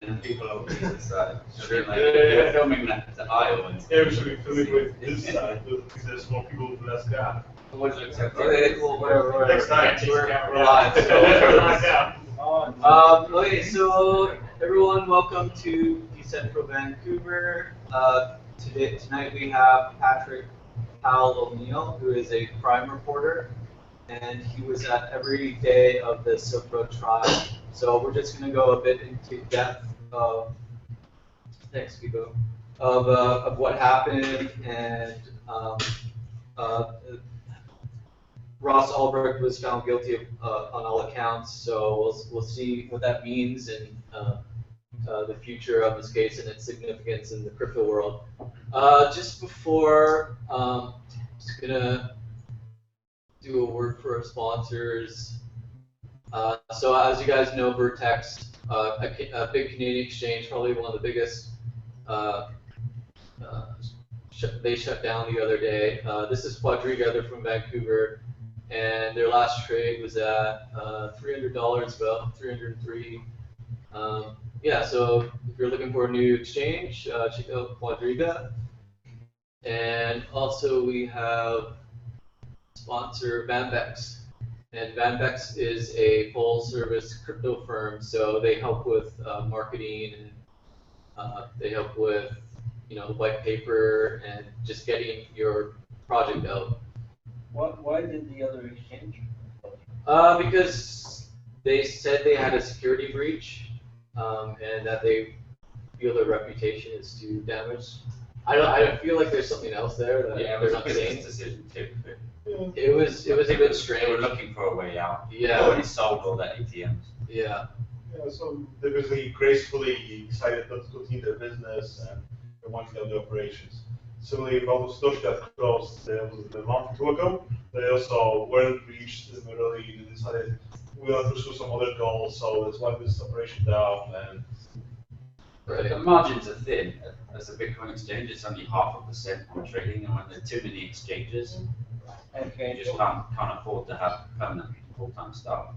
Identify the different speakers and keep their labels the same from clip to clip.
Speaker 1: and people over this side. So they're filming that to Iowa.
Speaker 2: Yeah, we should be filming with this side because there's more people with less gap.
Speaker 1: Okay, cool. We're
Speaker 2: Next time.
Speaker 1: live. Okay, so everyone, welcome to Decentral Vancouver. Tonight we have Patrick Howell O'Neill, who is a crime reporter, and he was at every day of the Silk Road trial. So we're just going to go a bit into depth of of what happened, and Ross Ulbricht was found guilty of, on all accounts. So we'll see what that means and the future of this case and its significance in the crypto world. Just before, just gonna do a word for our sponsors. So as you guys know, Vertex, a big Canadian exchange, probably one of the biggest. They shut down the other day. This is Quadriga, they're from Vancouver, and their last trade was at $300, about 303. Yeah, so if you're looking for a new exchange, check out Quadriga. And also we have sponsor Vanbex. And Vanbex is a full-service crypto firm, so they help with marketing, and they help with the white paper and just getting your project out.
Speaker 3: Why did the other exchange?
Speaker 1: Because they said they had a security breach, and that they feel their reputation is too damaged. I feel like there's something else there that they're not saying.
Speaker 4: Decision too.
Speaker 1: It was a bit strange.
Speaker 4: They were looking for a way out.
Speaker 1: Yeah.
Speaker 4: They already sold all that ATMs.
Speaker 1: Yeah.
Speaker 2: Yeah, so they basically gracefully decided not to continue their business and they wanted to do the operations. Similarly, Valdo Stoch got closed a month or two ago. They also weren't reached really. They decided we want to pursue some other goals, so let's wind this operation down. And
Speaker 4: the margins are thin. As a Bitcoin exchange, it's only 0.5% on trading, and when there are too many exchanges, you just can't afford to have permanent full-time staff.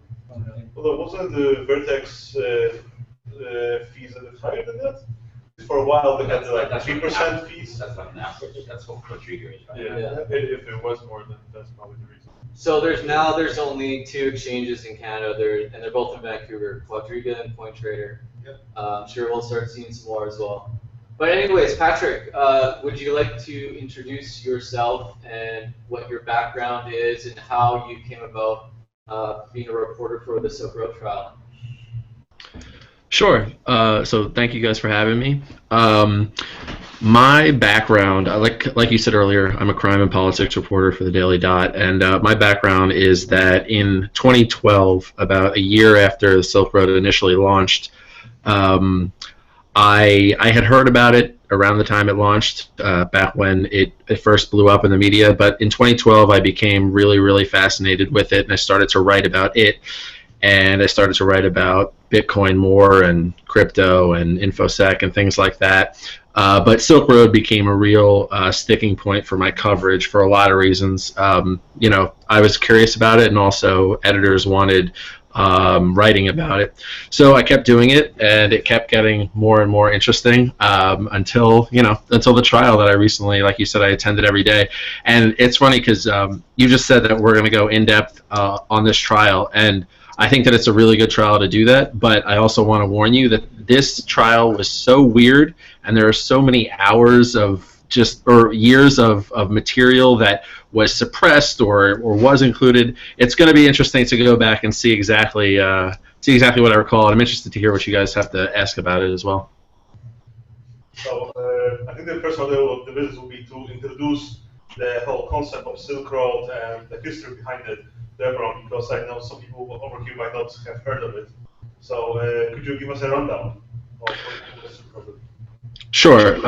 Speaker 2: although wasn't the Vertex fees a bit higher than that? For a while they had like 3% fees.
Speaker 4: That's like an average. That's what Quadriga is. Right?
Speaker 2: Yeah. If it was more, then that's probably the reason.
Speaker 1: So there's only 2 exchanges in Canada, and they're both in Vancouver, Quadriga and CoinTrader.
Speaker 2: Yep.
Speaker 1: I'm sure we'll start seeing some more as well. But anyways, Patrick, would you like to introduce yourself and what your background is and how you came about being a reporter for the Silk Road trial?
Speaker 5: Sure. So thank you guys for having me. My background, like you said earlier, I'm a crime and politics reporter for the Daily Dot, and my background is that in 2012, about a year after the Silk Road initially launched, I had heard about it around the time it launched, back when it first blew up in the media, but in 2012 I became really, really fascinated with it, and I started to write about it, and I started to write about Bitcoin more, and crypto, and InfoSec, and things like that. But Silk Road became a real sticking point for my coverage for a lot of reasons. I was curious about it, and also editors wanted writing about it. So I kept doing it, and it kept getting more and more interesting until the trial that I recently, like you said, I attended every day. And it's funny because you just said that we're going to go in depth on this trial, and I think that it's a really good trial to do that, but I also want to warn you that this trial was so weird, and there are so many hours of years of material that was suppressed or was included. It's going to be interesting to go back and see exactly what I recall. I'm interested to hear what you guys have to ask about it as well.
Speaker 2: So I think the first order of the business will be to introduce the whole concept of Silk Road and the history behind it to everyone, because I know some people over here might not have heard of it. So could you give us a rundown of the Silk Road?
Speaker 5: Sure.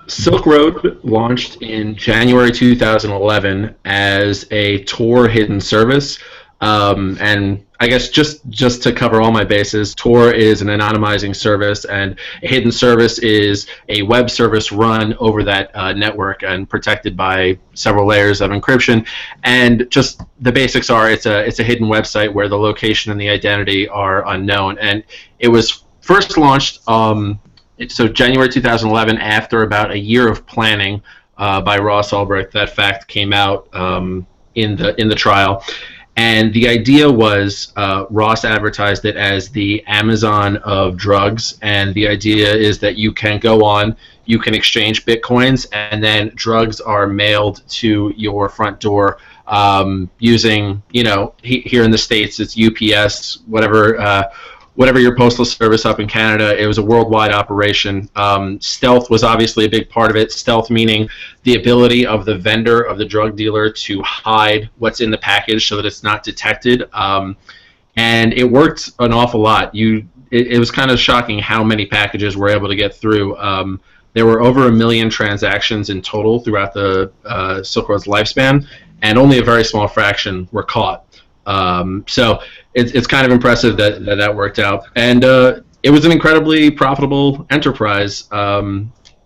Speaker 5: Silk Road launched in January 2011 as a Tor hidden service. And I guess just to cover all my bases, Tor is an anonymizing service, and a hidden service is a web service run over that network and protected by several layers of encryption. And just the basics are, it's a hidden website where the location and the identity are unknown. And it was first launched so January 2011, after about a year of planning by Ross Ulbricht. That fact came out in the trial. And the idea was, Ross advertised it as the Amazon of drugs, and the idea is that you can go on, you can exchange bitcoins, and then drugs are mailed to your front door using, here in the States it's UPS, whatever your postal service up in Canada. It was a worldwide operation. Stealth was obviously a big part of it. Stealth meaning the ability of the vendor, of the drug dealer, to hide what's in the package so that it's not detected. And it worked an awful lot. It was kind of shocking how many packages were able to get through. There were over 1 million transactions in total throughout the Silk Road's lifespan, and only a very small fraction were caught. So it's kind of impressive that worked out, and it was an incredibly profitable enterprise.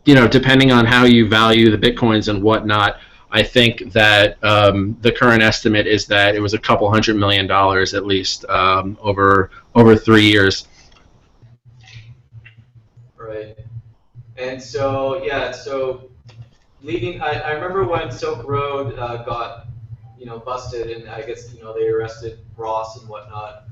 Speaker 5: Depending on how you value the bitcoins and whatnot, I think that the current estimate is that it was a couple $100 million at least over 3 years.
Speaker 1: Right, and so I remember when Silk Road got busted, and I guess they arrested Ross and whatnot.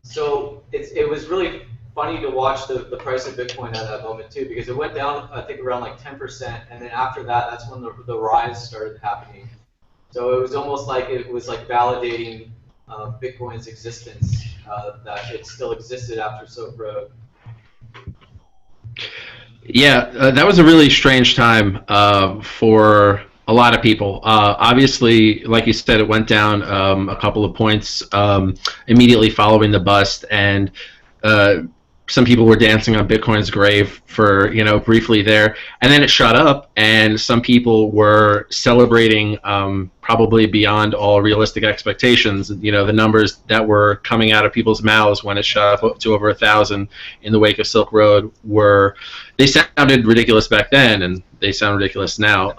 Speaker 1: So it was really funny to watch the price of Bitcoin at that moment too, because it went down, I think, around like 10%, and then after that, that's when the rise started happening. So it was almost like it was like validating Bitcoin's existence, that it still existed after Silk Road.
Speaker 5: Yeah, that was a really strange time for a lot of people. Obviously, like you said, it went down a couple of points immediately following the bust, and some people were dancing on Bitcoin's grave for briefly there, and then it shot up, and some people were celebrating probably beyond all realistic expectations. The numbers that were coming out of people's mouths when it shot up to over 1,000 in the wake of Silk Road they sounded ridiculous back then, and they sound ridiculous now.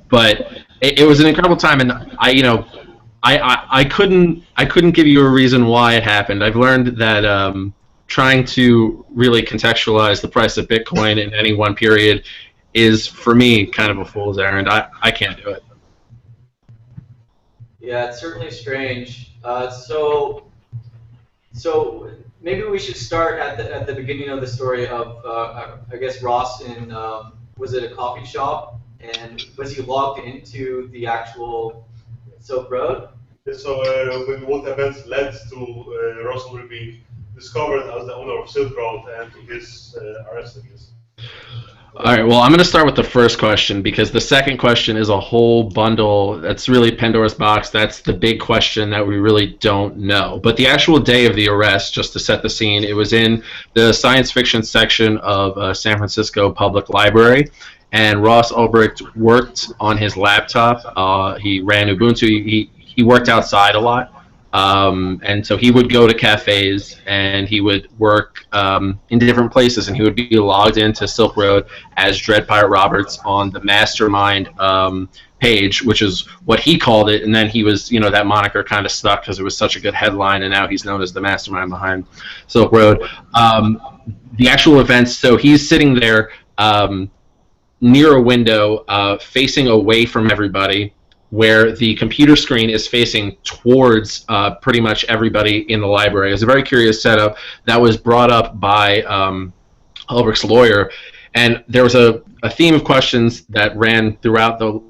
Speaker 5: But it was an incredible time, and I couldn't give you a reason why it happened. I've learned that trying to really contextualize the price of Bitcoin in any one period is, for me, kind of a fool's errand. I can't do it.
Speaker 1: Yeah, it's certainly strange. So maybe we should start at the beginning of the story of I guess Ross in was it a coffee shop, and was he logged into the actual Silk Road?
Speaker 2: So what events led to Ross Ulbricht being discovered as the owner of Silk Road and to his arrest, I guess?
Speaker 5: All right, well, I'm going to start with the first question, because the second question is a whole bundle. That's really Pandora's box. That's the big question that we really don't know. But the actual day of the arrest, just to set the scene, it was in the science fiction section of San Francisco Public Library, and Ross Ulbricht worked on his laptop. He ran Ubuntu. He worked outside a lot. And so he would go to cafes, and he would work in different places, and he would be logged into Silk Road as Dread Pirate Roberts on the Mastermind page, which is what he called it, and then he was, that moniker kind of stuck because it was such a good headline, and now he's known as the mastermind behind Silk Road. The actual events, so he's sitting there near a window facing away from everybody, where the computer screen is facing towards pretty much everybody in the library. It was a very curious setup that was brought up by Ulbricht's lawyer, and there was a theme of questions that ran throughout the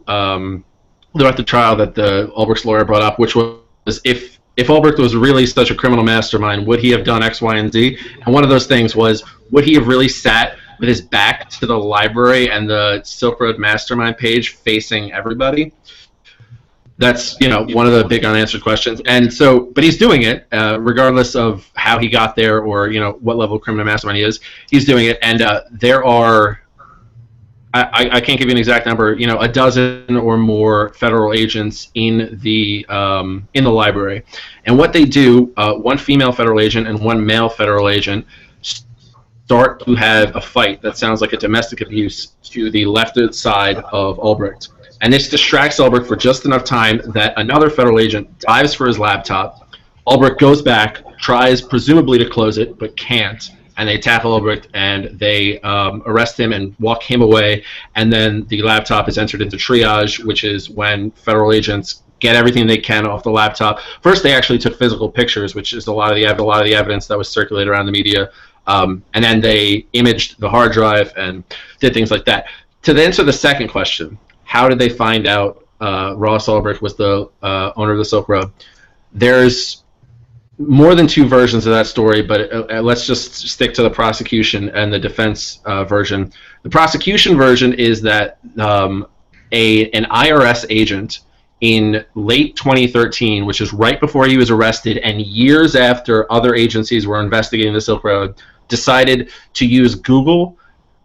Speaker 5: trial that the Ulbricht's lawyer brought up, which was if Ulbricht was really such a criminal mastermind, would he have done X, Y, and Z? And one of those things was, would he have really sat with his back to the library and the Silk Road Mastermind page facing everybody? That's one of the big unanswered questions, and so, but he's doing it regardless of how he got there or what level of criminal mastermind he is. He's doing it, and there are, I can't give you an exact number, a dozen or more federal agents in the library, and what they do, one female federal agent and one male federal agent start to have a fight that sounds like a domestic abuse to the left side of Ulbricht. And this distracts Ulbricht for just enough time that another federal agent dives for his laptop, Ulbricht goes back, tries presumably to close it, but can't. And they tackle Ulbricht and they arrest him and walk him away. And then the laptop is entered into triage, which is when federal agents get everything they can off the laptop. First, they actually took physical pictures, which is a lot of the evidence that was circulated around the media. And then they imaged the hard drive and did things like that. To answer the second question, how did they find out Ross Ulbricht was the owner of the Silk Road? There's more than two versions of that story, but let's just stick to the prosecution and the defense version. The prosecution version is that an IRS agent in late 2013, which is right before he was arrested and years after other agencies were investigating the Silk Road, decided to use Google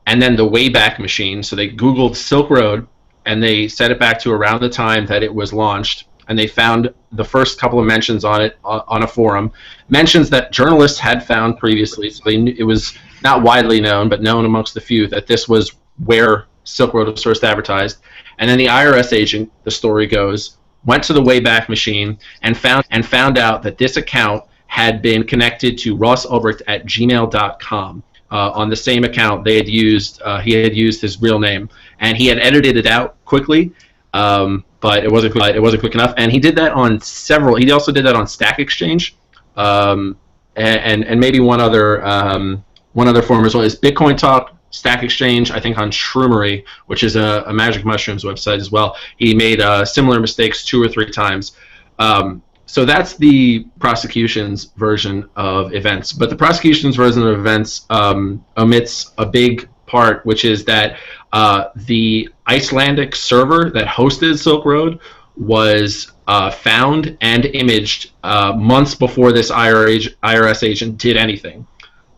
Speaker 5: and then the Wayback Machine. So they Googled Silk Road and they set it back to around the time that it was launched, and they found the first couple of mentions on it on a forum, mentions that journalists had found previously. So it was not widely known, but known amongst the few, that this was where Silk Road was first advertised. And then the IRS agent, the story goes, went to the Wayback Machine and found out that this account had been connected to Ross Ulbricht at gmail.com. On the same account, he had used his real name, and he had edited it out quickly, but it wasn't quick enough. And he did that on several. He also did that on Stack Exchange, and maybe one other forum as well is Bitcoin Talk, Stack Exchange, I think on Shroomery, which is a Magic Mushrooms website as well. He made similar mistakes 2 or 3 times. So that's the prosecution's version of events. But the prosecution's version of events omits a big part, which is that the Icelandic server that hosted Silk Road was found and imaged months before this IRS agent did anything.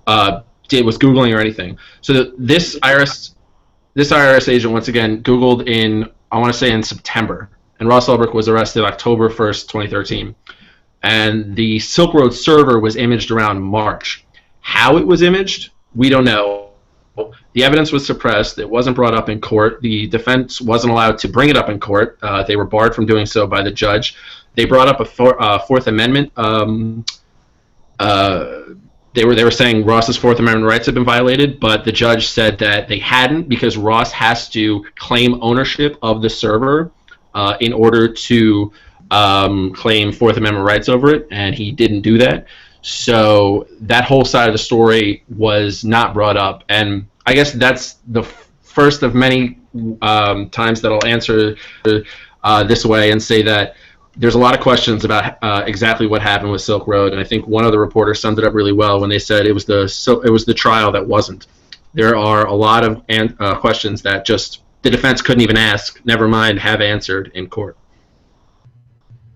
Speaker 5: Was Googling or anything. So this IRS agent, once again, Googled in, I want to say in September, and Ross Ulbricht was arrested October 1st, 2013. And the Silk Road server was imaged around March. How it was imaged, we don't know. The evidence was suppressed. It wasn't brought up in court. The defense wasn't allowed to bring it up in court. They were barred from doing so by the judge. They brought up a Fourth Amendment. They were saying Ross's Fourth Amendment rights had been violated, but the judge said that they hadn't, because Ross has to claim ownership of the server in order to claim Fourth Amendment rights over it, and he didn't do that. So that whole side of the story was not brought up, and I guess that's the first of many times that I'll answer this way and say that there's a lot of questions about exactly what happened with Silk Road, and I think one of the reporters summed it up really well when they said it was the trial that wasn't. There are a lot of questions that just the defense couldn't even ask, never mind have answered in court.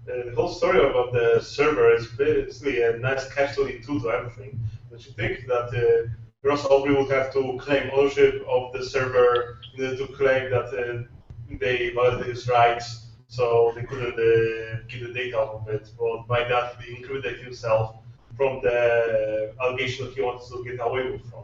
Speaker 2: The whole story about the server is basically a nice catch-22 to everything. Don't you think that Ross Ulbricht would have to claim ownership of the server in order to claim that they violated his rights? So they couldn't keep the data off of it. Well, by that, he incriminated himself from the allegation that he wanted to get away with from.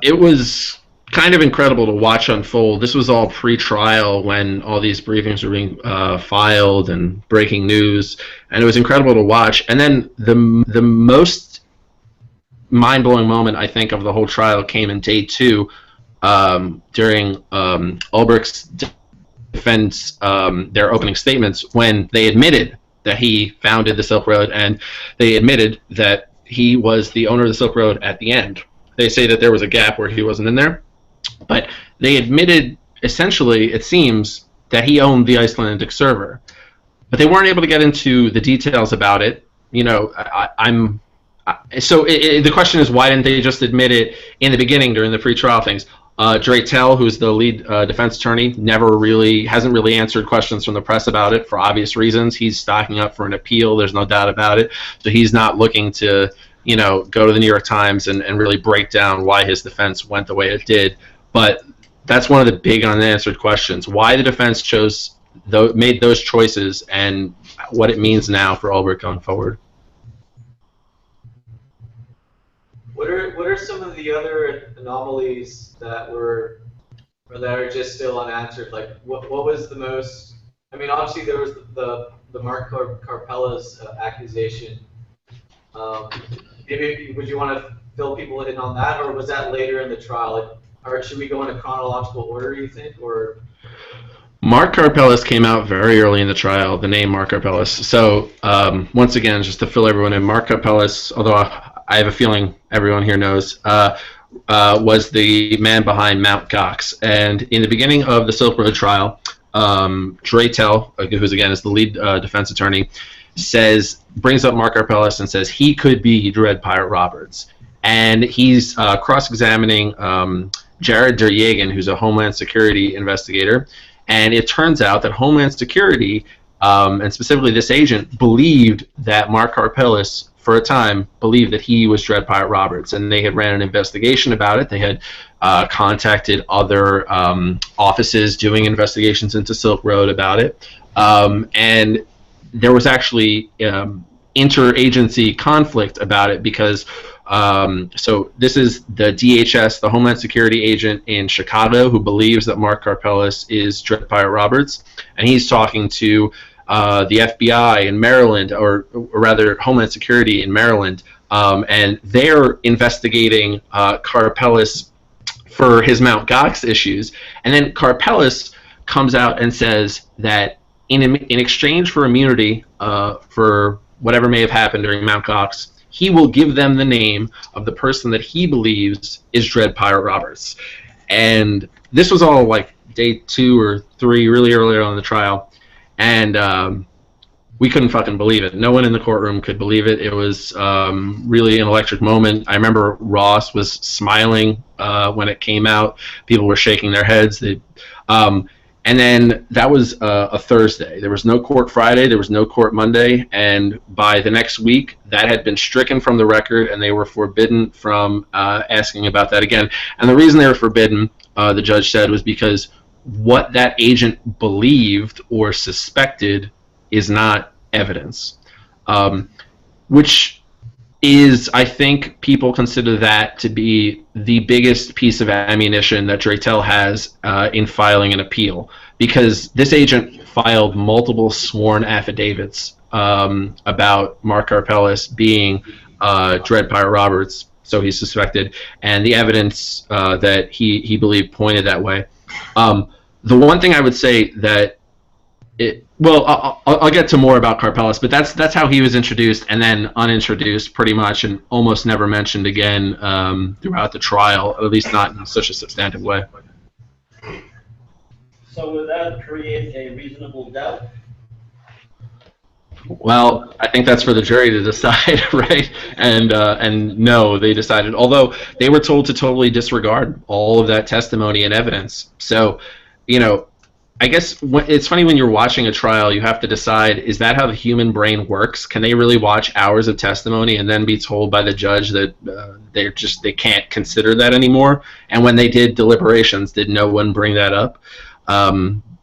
Speaker 5: It was kind of incredible to watch unfold. This was all pre-trial when all these briefings were being filed and breaking news, and it was incredible to watch. And then the most mind-blowing moment, I think, of the whole trial came in day 2 during Ulbricht's defense, their opening statements, when they admitted that he founded the Silk Road, and they admitted that he was the owner of the Silk Road at the end. They say that there was a gap where he wasn't in there, but they admitted, essentially, it seems, that he owned the Icelandic server. But they weren't able to get into the details about it. You know, the question is, why didn't they just admit it in the beginning during the pre-trial things? Dre Tell, who's the lead defense attorney, hasn't really answered questions from the press about it for obvious reasons. He's stocking up for an appeal. There's no doubt about it. So he's not looking to, you know, go to the New York Times and really break down why his defense went the way it did. But that's one of the big unanswered questions: why the defense made those choices, and what it means now for Ulbricht going forward.
Speaker 1: What are some of the other anomalies that are just still unanswered? Like what was the most? I mean, obviously there was the the Mark Carpella's accusation. Maybe would you want to fill people in on that, or was that later in the trial? Or should we go in a chronological order, you think, or?
Speaker 5: Mark Carpella's came out very early in the trial, the name Mark Carpella's. So once again, just to fill everyone in, Mark Carpella's, although I have a feeling everyone here knows, was the man behind Mt. Gox. And in the beginning of the Silk Road trial, Draytel, who's again is the lead defense attorney, brings up Mark Carpella's and says he could be Dread Pirate Roberts. And he's cross-examining Jared Derjagan, who's a Homeland Security investigator. And it turns out that Homeland Security, and specifically this agent, believed that Mark Carpella's, for a time, believed that he was Dread Pirate Roberts. And they had ran an investigation about it. They had contacted other offices doing investigations into Silk Road about it. And there was actually interagency conflict about it because so this is the DHS, the Homeland Security agent in Chicago, who believes that Mark Carpella's is Dread Pirate Roberts, and he's talking to the FBI in Maryland, or rather Homeland Security in Maryland, and they're investigating Carpella's for his Mt. Gox issues, and then Carpella's comes out and says that in exchange for immunity for whatever may have happened during Mt. Gox, he will give them the name of the person that he believes is Dread Pirate Roberts. And this was all like day 2 or 3, really early on in the trial. And we couldn't fucking believe it. No one in the courtroom could believe it. It was really an electric moment. I remember Ross was smiling when it came out. People were shaking their heads. And then that was a Thursday. There was no court Friday. There was no court Monday. And by the next week, that had been stricken from the record, and they were forbidden from asking about that again. And the reason they were forbidden, the judge said, was because what that agent believed or suspected is not evidence, which is, I think, people consider that to be the biggest piece of ammunition that Draytel has in filing an appeal, because this agent filed multiple sworn affidavits about Mark Carpella's being Dread Pirate Roberts, so he's suspected, and the evidence that he believed pointed that way. The one thing I would say that I'll get to more about Carpella's, but that's how he was introduced and then unintroduced pretty much, and almost never mentioned again throughout the trial, at least not in such a substantive way.
Speaker 3: So would that create a reasonable doubt?
Speaker 5: Well, I think that's for the jury to decide, right? And no, they decided, although they were told to totally disregard all of that testimony and evidence. So, you know, I guess it's funny when you're watching a trial, you have to decide, is that how the human brain works? Can they really watch hours of testimony and then be told by the judge that they can't consider that anymore? And when they did deliberations, did no one bring that up?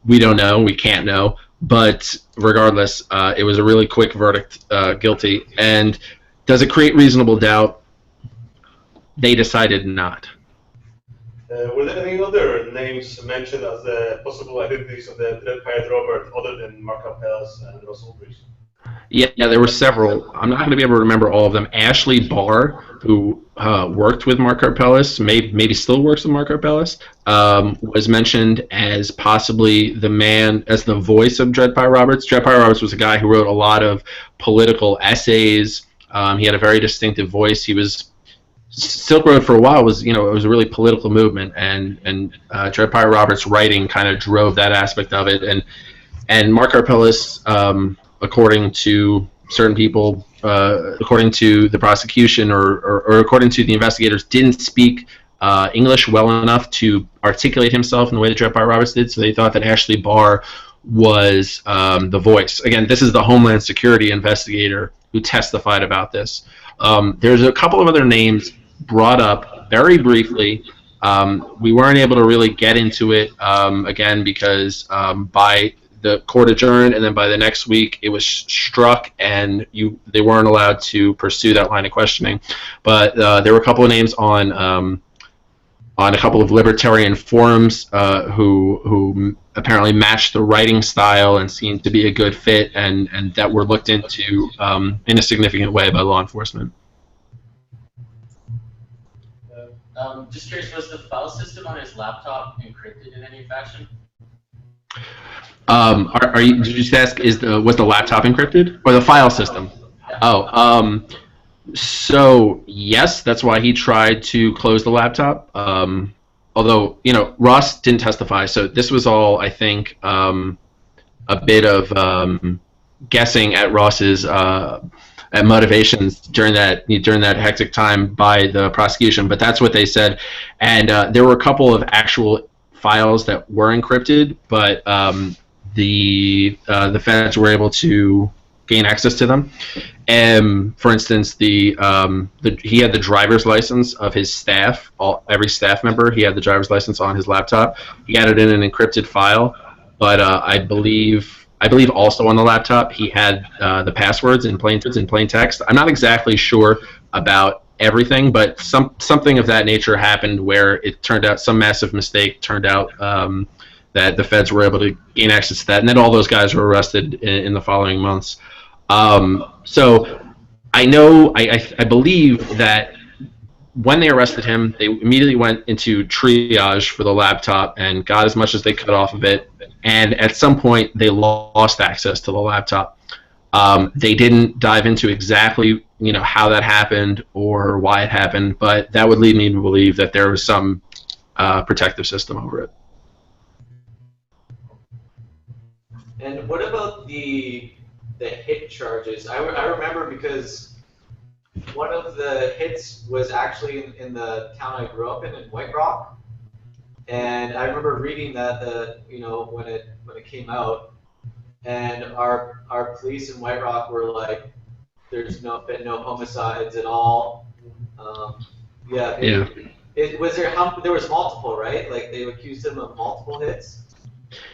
Speaker 5: We don't know. We can't know. But regardless, it was a really quick verdict, guilty. And does it create reasonable doubt? They decided not.
Speaker 2: Were there any other names mentioned as the possible identities of the Dread Pirate Robert other than Mark Carpella's and Ross Ulbricht?
Speaker 5: Yeah, there were several. I'm not going to be able to remember all of them. Ashley Barr, who worked with Mark Carpella's, maybe still works with Mark Carpella's, was mentioned as possibly the man, as the voice of Dread Pirate Roberts. Dread Pirate Roberts was a guy who wrote a lot of political essays. He had a very distinctive voice. He was Silk Road for a while was, it was a really political movement, and Dread Pirate Roberts' writing kind of drove that aspect of it. And Mark Carpella's, according to certain people, according to the prosecution or according to the investigators, didn't speak English well enough to articulate himself in the way that Dread Pirate Roberts did, so they thought that Ashley Barr was the voice. Again, this is the Homeland Security investigator who testified about this. There's a couple of other names brought up very briefly. We weren't able to really get into it again because by the court adjourned, and then by the next week it was struck, and they weren't allowed to pursue that line of questioning. But there were a couple of names on on a couple of libertarian forums who apparently matched the writing style and seemed to be a good fit, and that were looked into in a significant way by law enforcement.
Speaker 6: Just curious, was the file system on his laptop encrypted in any fashion?
Speaker 5: Did you just ask, was the laptop encrypted or the file system?
Speaker 6: Yeah.
Speaker 5: Oh, so yes, that's why he tried to close the laptop. Although, you know, Ross didn't testify, so this was all, I think, a bit of guessing at Ross's at motivations during that hectic time by the prosecution. But that's what they said, and there were a couple of actual files that were encrypted, but the feds were able to gain access to them. For instance, he had the driver's license of his staff. Every staff member, he had the driver's license on his laptop. He had it in an encrypted file, but I believe also on the laptop he had the passwords in plain text. I'm not exactly sure about everything, but something of that nature happened where it turned out some massive mistake turned out that the feds were able to gain access to that, and then all those guys were arrested in the following months. So I believe that when they arrested him, they immediately went into triage for the laptop and got as much as they could off of it. And at some point, they lost access to the laptop. They didn't dive into exactly, you know, how that happened or why it happened, but that would lead me to believe that there was some protective system over it.
Speaker 1: And what about the hit charges? I remember because one of the hits was actually in the town I grew up in White Rock, and I remember reading that you know, when it came out, and our police in White Rock were like, there's been no homicides at all. There was multiple, right? Like they accused him of multiple hits.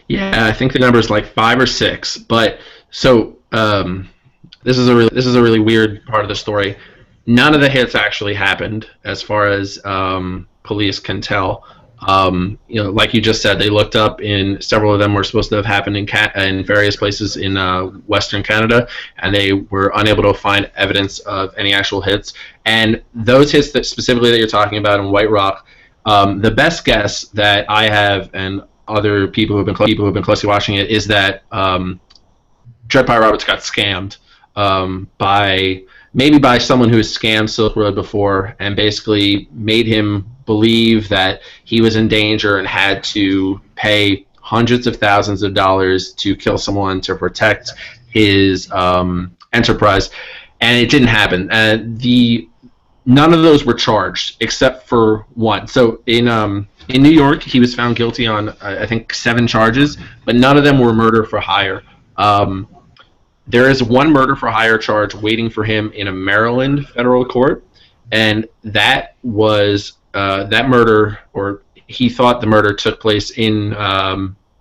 Speaker 5: Yeah, I think the number is like 5 or 6. But so this is a really weird part of the story. None of the hits actually happened, as far as police can tell. You know, like you just said, they looked up, in several of them were supposed to have happened in various places in Western Canada, and they were unable to find evidence of any actual hits. And those hits that specifically that you're talking about in White Rock, the best guess that I have and other people who have been closely watching it is that Dread Pirate Roberts got scammed by someone who has scammed Silk Road before and basically made him believe that he was in danger and had to pay hundreds of thousands of dollars to kill someone to protect his enterprise, and it didn't happen. None of those were charged except for one. So in New York, he was found guilty on I think 7 charges, but none of them were murder for hire. There is one murder for hire charge waiting for him in a Maryland federal court, and that was that murder, or he thought the murder took place in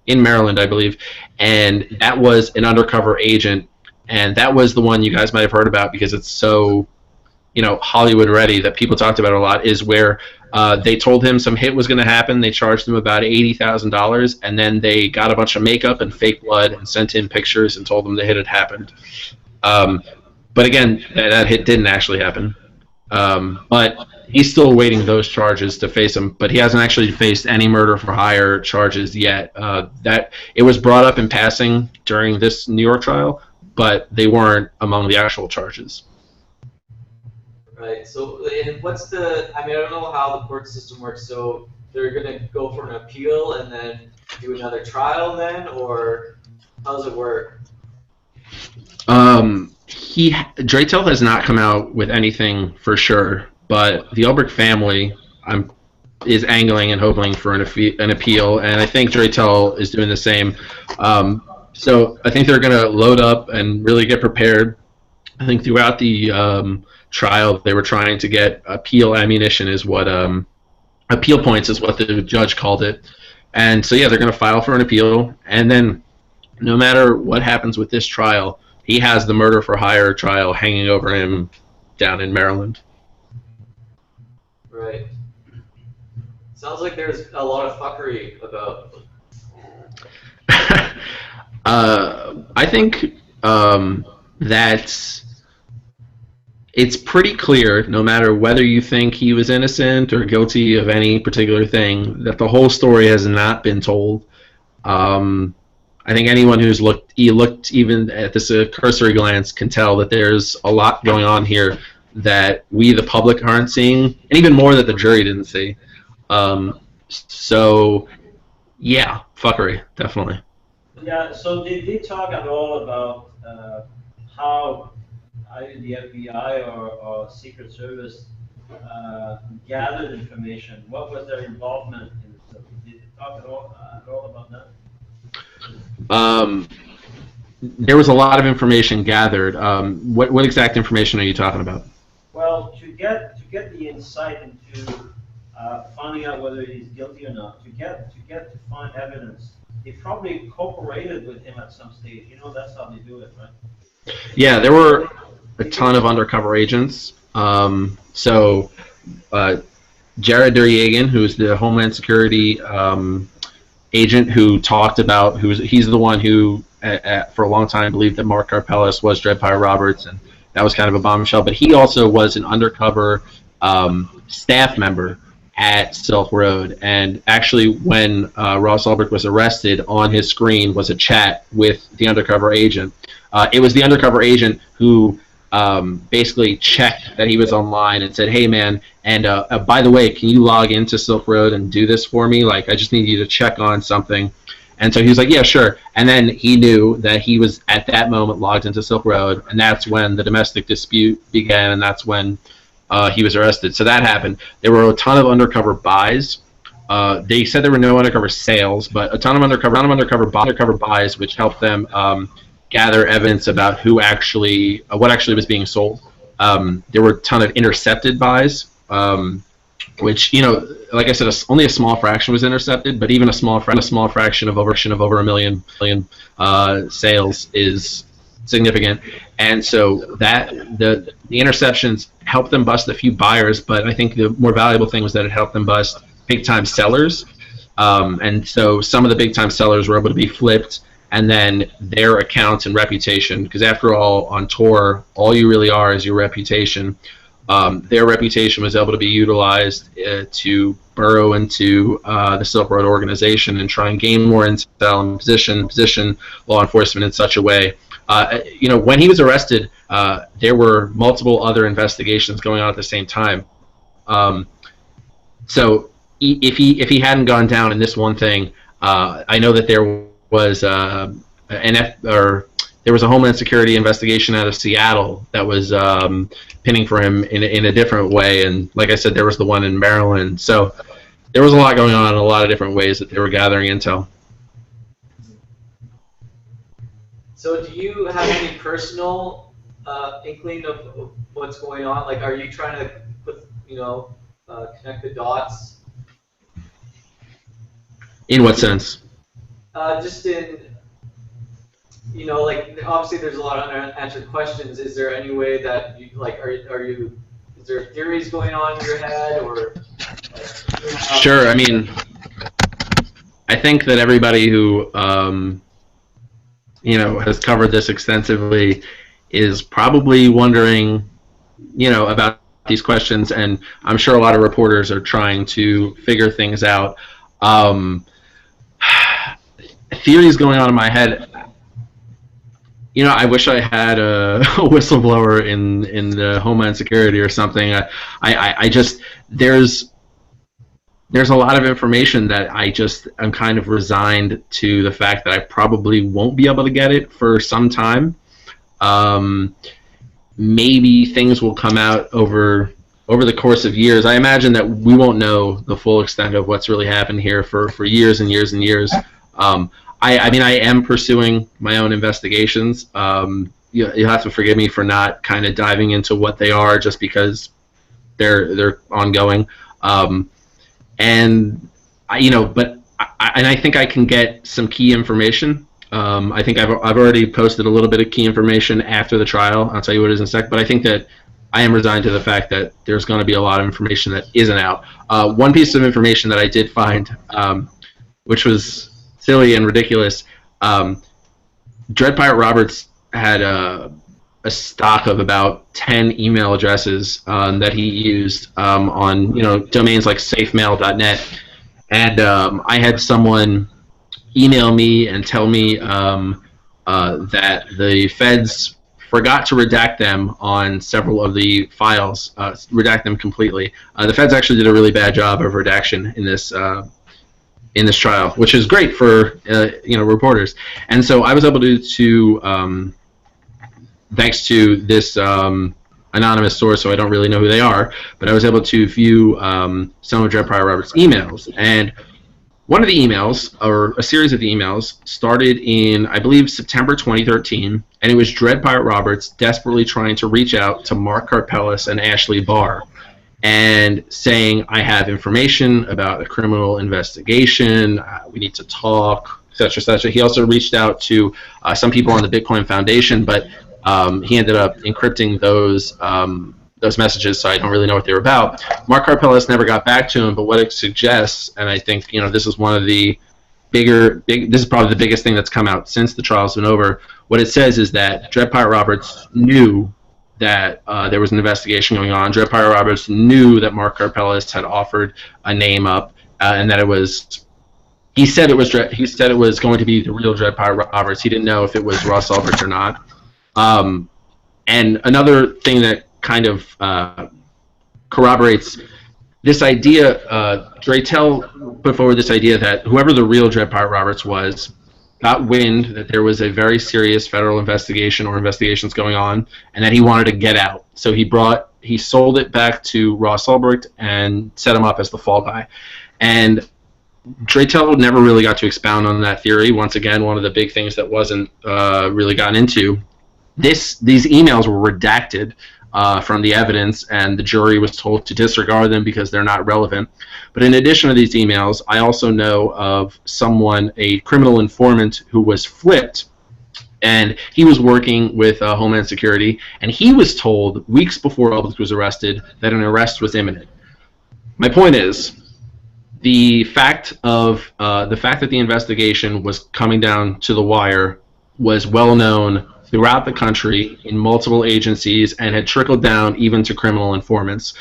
Speaker 5: Maryland, I believe, and that was an undercover agent, and that was the one you guys might have heard about because it's so, you know, Hollywood ready that people talked about it a lot, is where they told him some hit was going to happen. They charged him about $80,000, and then they got a bunch of makeup and fake blood and sent him pictures and told them the hit had happened. But again, that hit didn't actually happen. But he's still awaiting those charges to face him, but he hasn't actually faced any murder for hire charges yet. That it was brought up in passing during this New York trial, but they weren't among the actual charges.
Speaker 1: Right. So, and what's the? I mean, I don't know how the court system works. So they're going to go for an appeal and then do another trial, then, or how does it work?
Speaker 5: Draytel has not come out with anything for sure, but the Ulbricht family is angling and hoping for an appeal, and I think Draytel is doing the same. So I think they're going to load up and really get prepared. I think throughout the trial they were trying to get appeal ammunition, is what appeal points is what the judge called it. And so yeah, they're going to file for an appeal, and then no matter what happens with this trial, he has the murder for hire trial hanging over him down in Maryland.
Speaker 1: Right. Sounds like there's a lot of fuckery about.
Speaker 5: I think that it's pretty clear, no matter whether you think he was innocent or guilty of any particular thing, that the whole story has not been told. I think anyone who's looked even at this cursory glance can tell that there's a lot going on here that we, the public, aren't seeing, and even more that the jury didn't see. So, yeah, fuckery, definitely.
Speaker 3: Yeah, so did they talk at all about how either the FBI or Secret Service gathered information? What was their involvement in it? So did they talk at all about that?
Speaker 5: There was a lot of information gathered. What exact information are you talking about?
Speaker 3: Well, to get the insight into finding out whether he's guilty or not, to find evidence, they probably cooperated with him at some stage. You know, that's how they do it, right?
Speaker 5: Yeah, there were a ton of undercover agents. So Jared Deryagan, who's the Homeland Security agent who talked about, he's the one who for a long time believed that Mark Karpeles was Dread Pirate Roberts, and that was kind of a bombshell. But he also was an undercover staff member at Silk Road, and actually when Ross Ulbricht was arrested, on his screen was a chat with the undercover agent. It was the undercover agent who basically checked that he was online and said, "Hey man, and by the way, can you log into Silk Road and do this for me? Like, I just need you to check on something." And so he was like, "Yeah, sure." And then he knew that he was at that moment logged into Silk Road, and that's when the domestic dispute began, and that's when he was arrested. So that happened. There were a ton of undercover buys. They said there were no undercover sales, but a ton of undercover buys, which helped them gather evidence about what actually was being sold. There were a ton of intercepted buys, which, you know, like I said, only a small fraction was intercepted, but even a small fraction of over a million sales is significant. And so that the interceptions helped them bust a few buyers, but I think the more valuable thing was that it helped them bust big-time sellers. And so some of the big-time sellers were able to be flipped, and then their accounts and reputation, because after all, on tour, all you really are is your reputation. Their reputation was able to be utilized to burrow into the Silk Road organization and try and gain more intel and position law enforcement in such a way. You know, when he was arrested, there were multiple other investigations going on at the same time. So if he hadn't gone down in this one thing, I know that there was there was a Homeland Security investigation out of Seattle that was pinning for him in a different way, and like I said, there was the one in Maryland. So there was a lot going on in a lot of different ways that they were gathering intel.
Speaker 1: So do you have any personal inkling of what's going on? Like, are you trying to connect the dots?
Speaker 5: In what sense?
Speaker 1: Just in, like, obviously there's a lot of unanswered questions. Is there any way that you, like, is there theories going on in your head, or?
Speaker 5: Sure. I mean, I think that everybody who has covered this extensively is probably wondering, about these questions, and I'm sure a lot of reporters are trying to figure things out. Theories going on in my head. I wish I had a whistleblower in the Homeland Security or something. I just there's a lot of information that I'm kind of resigned to the fact that I probably won't be able to get it for some time. Maybe things will come out over the course of years. I imagine that we won't know the full extent of what's really happened here for years and years and years. I mean, I am pursuing my own investigations. You'll have to forgive me for not kind of diving into what they are, just because they're ongoing. And I think I can get some key information. I think I've already posted a little bit of key information after the trial. I'll tell you what it is in a sec. But I think that I am resigned to the fact that there's going to be a lot of information that isn't out. One piece of information that I did find, which was silly and ridiculous, Dread Pirate Roberts had a stock of about 10 email addresses that he used on domains like safemail.net, and I had someone email me and tell me that the feds forgot to redact them on several of the files, redact them completely. The feds actually did a really bad job of redaction in this trial, which is great for reporters. And so I was able to thanks to this anonymous source, so I don't really know who they are, but I was able to view some of Dread Pirate Roberts' emails. And one of the emails, or a series of the emails, started in, I believe, September 2013, and it was Dread Pirate Roberts desperately trying to reach out to Mark Karpeles and Ashley Barr and saying, I have information about a criminal investigation, we need to talk, etc., etc. He also reached out to some people on the Bitcoin Foundation, but he ended up encrypting those messages, so I don't really know what they were about. Mark Karpeles never got back to him, but what it suggests, and I think this is one of the this is probably the biggest thing that's come out since the trial's been over. What it says is that Dread Pirate Roberts knew that there was an investigation going on. Dread Pirate Roberts knew that Mark Karpeles had offered a name up, and that it was. He said it was going to be the real Dread Pirate Roberts. He didn't know if it was Ross Ulbricht or not. And another thing that kind of corroborates this idea, Draytel put forward this idea that whoever the real Dread Pirate Roberts was got wind that there was a very serious federal investigation or investigations going on, and that he wanted to get out. So he sold it back to Ross Ulbricht and set him up as the fall guy. And Draytel never really got to expound on that theory. Once again, one of the big things that wasn't really gotten into. These emails were redacted from the evidence, and the jury was told to disregard them because they're not relevant. But in addition to these emails, I also know of someone, a criminal informant, who was flipped, and he was working with Homeland Security, and he was told weeks before Ulbricht was arrested that an arrest was imminent. My point is, the fact that the investigation was coming down to the wire was well known throughout the country in multiple agencies and had trickled down even to criminal informants.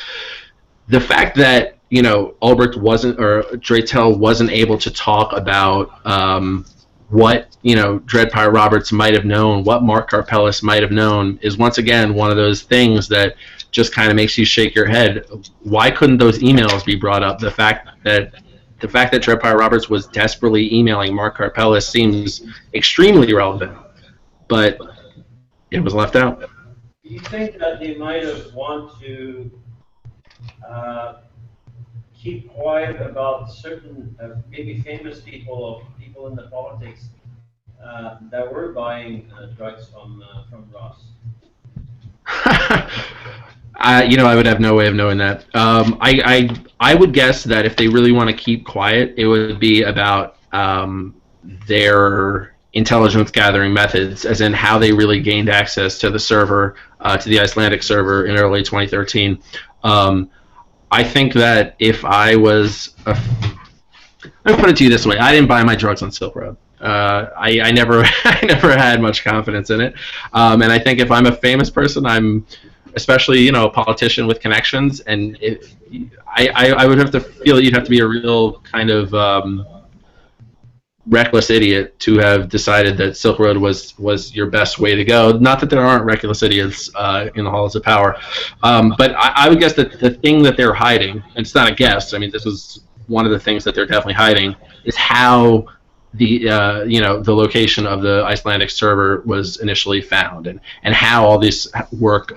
Speaker 5: The fact that Ulbricht wasn't, or Draytel wasn't able to talk about what Dread Pirate Roberts might have known, what Mark Karpeles might have known, is once again one of those things that just kind of makes you shake your head. Why couldn't those emails be brought up? The fact that Dread Pirate Roberts was desperately emailing Mark Karpeles seems extremely relevant, but it was left out.
Speaker 3: Do you think that they might have wanted to keep quiet about certain maybe famous people or people in the politics that were buying drugs from Ross?
Speaker 5: I would have no way of knowing that. I would guess that if they really want to keep quiet, it would be about their intelligence gathering methods, as in how they really gained access to the server, to the Icelandic server in early 2013. I think that if I was, let me put it to you this way: I didn't buy my drugs on Silk Road. I never had much confidence in it, and I think if I'm a famous person, I'm especially a politician with connections, and I would have to feel that you'd have to be a real kind of reckless idiot to have decided that Silk Road was your best way to go. Not that there aren't reckless idiots in the halls of power, but I would guess that the thing that they're hiding, and it's not a guess, I mean this is one of the things that they're definitely hiding, is how the the location of the Icelandic server was initially found, and how all this work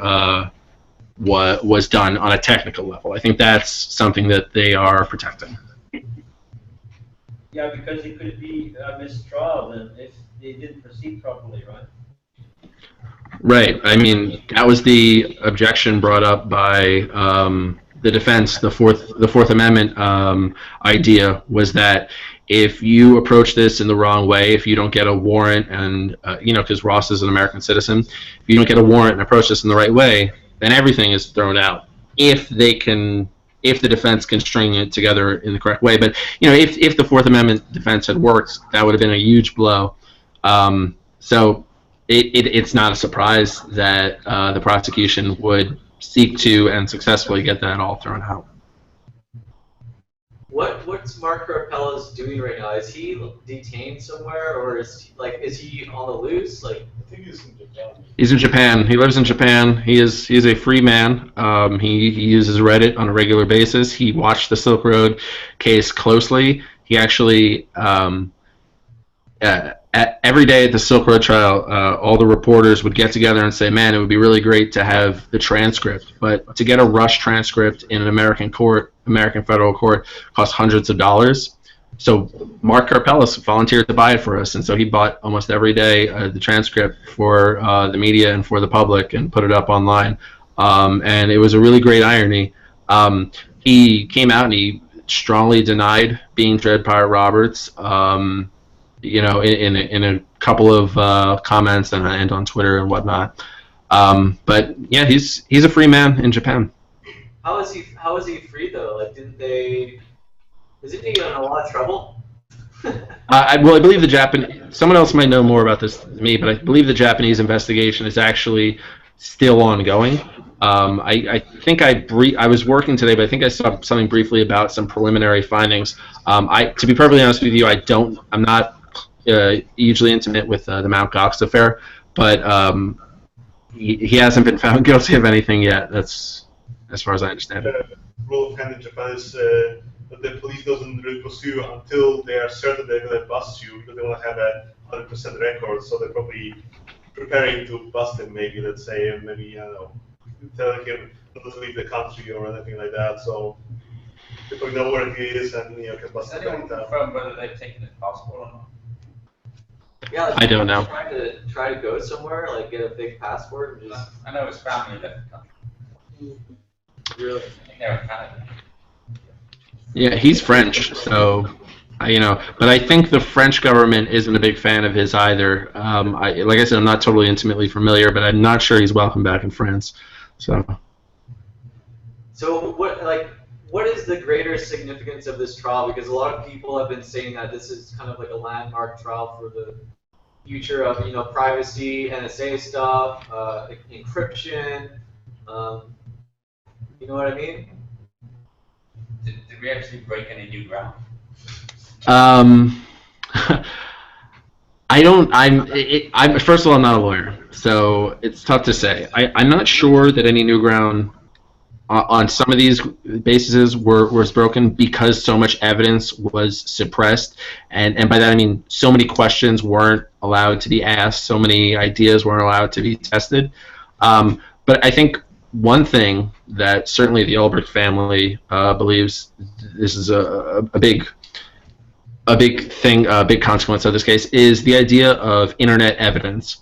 Speaker 5: was done on a technical level. I think that's something that they are protecting.
Speaker 3: Yeah, because it could be a mistrial then if they didn't proceed properly, right?
Speaker 5: Right. I mean, that was the objection brought up by the defense. The Fourth Amendment idea was that if you approach this in the wrong way, if you don't get a warrant, and because Ross is an American citizen, if you don't get a warrant and approach this in the right way, then everything is thrown out if the defense can string it together in the correct way. But if the Fourth Amendment defense had worked, that would have been a huge blow. So it's not a surprise that the prosecution would seek to and successfully get that all thrown out.
Speaker 1: What's Mark Carpella's doing right now? Is he detained somewhere, or is he on the loose?
Speaker 2: I think he's in Japan.
Speaker 5: He's in Japan. He lives in Japan. He is a free man. He uses Reddit on a regular basis. He watched the Silk Road case closely. He actually every day at the Silk Road trial, all the reporters would get together and say, "Man, it would be really great to have the transcript, but to get a rush transcript in an American federal court, costs hundreds of dollars." So Mark Carpella volunteered to buy it for us, and so he bought almost every day the transcript for the media and for the public and put it up online. And it was a really great irony. He came out and he strongly denied being Dread Pirate Roberts. In a couple of comments and on Twitter and whatnot. But yeah, he's a free man in Japan.
Speaker 1: How is he free though? Isn't he in a lot of trouble?
Speaker 5: I believe the Japanese. Someone else might know more about this than me, but I believe the Japanese investigation is actually still ongoing. I think I was working today, but I think I saw something briefly about some preliminary findings. To be perfectly honest with you, I'm not hugely intimate with the Mt. Gox affair, but he hasn't been found guilty of anything yet. That's as far as I understand it.
Speaker 2: Rule of hand in Japan is that the police doesn't really pursue until they are certain they're going to bust you, because they want to have a 100% record. So they're probably preparing to bust him. Maybe let's say, and maybe telling him not to leave the country or anything like that. So they probably know where he is and can bust him.
Speaker 4: Has anyone confirmed whether they've taken his passport or not?
Speaker 1: Yeah,
Speaker 5: I don't know.
Speaker 1: Try to go somewhere, get a fake passport and just.
Speaker 4: I know his family left the country.
Speaker 1: Really?
Speaker 4: I think they're in Canada.
Speaker 5: Yeah, he's French, so but I think the French government isn't a big fan of his either. Like I said, I'm not totally intimately familiar, but I'm not sure he's welcome back in France. So
Speaker 1: what is the greater significance of this trial? Because a lot of people have been saying that this is kind of like a landmark trial for the future of privacy, NSA stuff, encryption. You know what I mean?
Speaker 4: Did we actually break any new ground?
Speaker 5: First of all, I'm not a lawyer, so it's tough to say. I'm not sure that any new ground on some of these bases was broken because so much evidence was suppressed, and by that I mean so many questions weren't allowed to be asked, so many ideas weren't allowed to be tested. But I think one thing that certainly the Ulbricht family believes this is a big thing, a big consequence of this case, is the idea of internet evidence.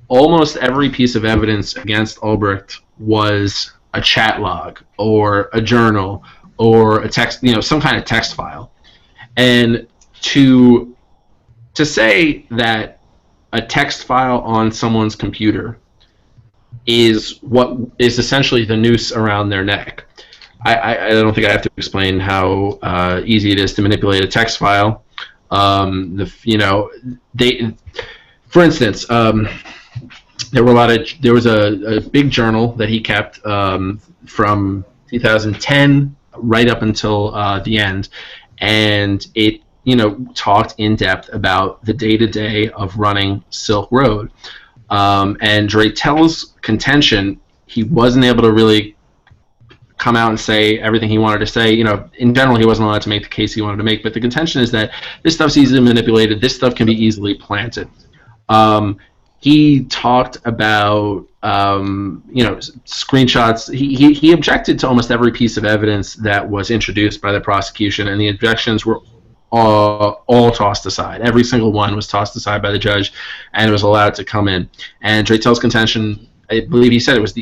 Speaker 5: Almost every piece of evidence against Ulbricht was a chat log or a journal or a text, some kind of text file. And to say that a text file on someone's computer is what is essentially the noose around their neck. I don't think I have to explain how easy it is to manipulate a text file. For instance, there was a big journal that he kept from 2010 right up until the end, and it talked in depth about the day-to-day of running Silk Road. And Draytel's contention, he wasn't able to really come out and say everything he wanted to say. In general, he wasn't allowed to make the case he wanted to make, but the contention is that this stuff's easily manipulated, this stuff can be easily planted. He talked about screenshots. He objected to almost every piece of evidence that was introduced by the prosecution, and the objections were all tossed aside. Every single one was tossed aside by the judge, and it was allowed to come in. And Draytel's contention, I believe he said it was